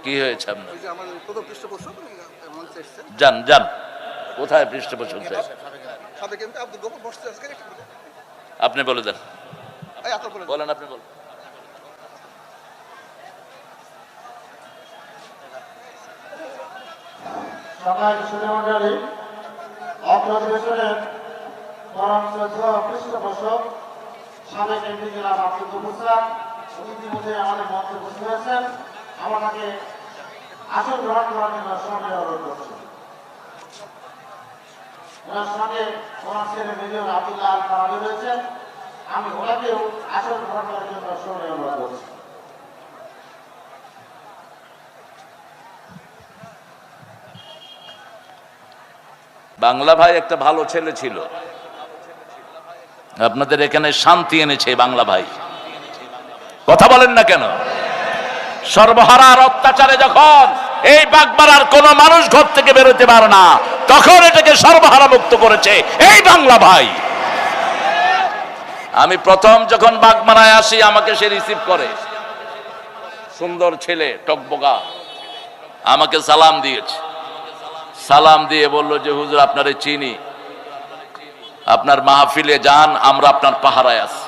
কি হয়েছে আপনার? যান যান, কোথায় পৃষ্ঠপোষক? আপনি বলে দেন, বলেন, আপনি বলেন। অধিবেশনের পৃষ্ঠপোষক সাবেক এমপি জেলা আব্দুল মুসলাম ইতিমধ্যে আমাদের মঞ্চে উপস্থিত হয়েছেন। আমাকে আসন গ্রহণ করার জন্য সঙ্গে অনুরোধ করছি। ওনার সঙ্গে ওনার ছেলে মেজর আব্দুল্লাহ আল ফারাবি রয়েছেন। আমি ওনাকেও আসন গ্রহণ করার জন্য সঙ্গে অনুরোধ করছি। বাংলা ভাই একটা ভালো ছেলে ছিল, আপনাদের এখানে শান্তি এনেছে বাংলা ভাই। কথা বলেন না কেন? সর্বহারার অত্যাচারে যখন এই বাগমারার কোন মানুষ ঘর থেকে বেরোতে পারে না, তখন এটাকে সর্বহারা মুক্ত করেছে এই বাংলা ভাই। আমি প্রথম যখন বাগমারায় আসি, আমাকে সে রিসিভ করে, সুন্দর ছেলে, টকবগা, আমাকে সালাম দিয়েছে। সালাম দিয়ে বলল যে হুজুর আপনারে চিনি, আপনার মাহফিলে যান, আমরা আপনার পাহারায় আছি।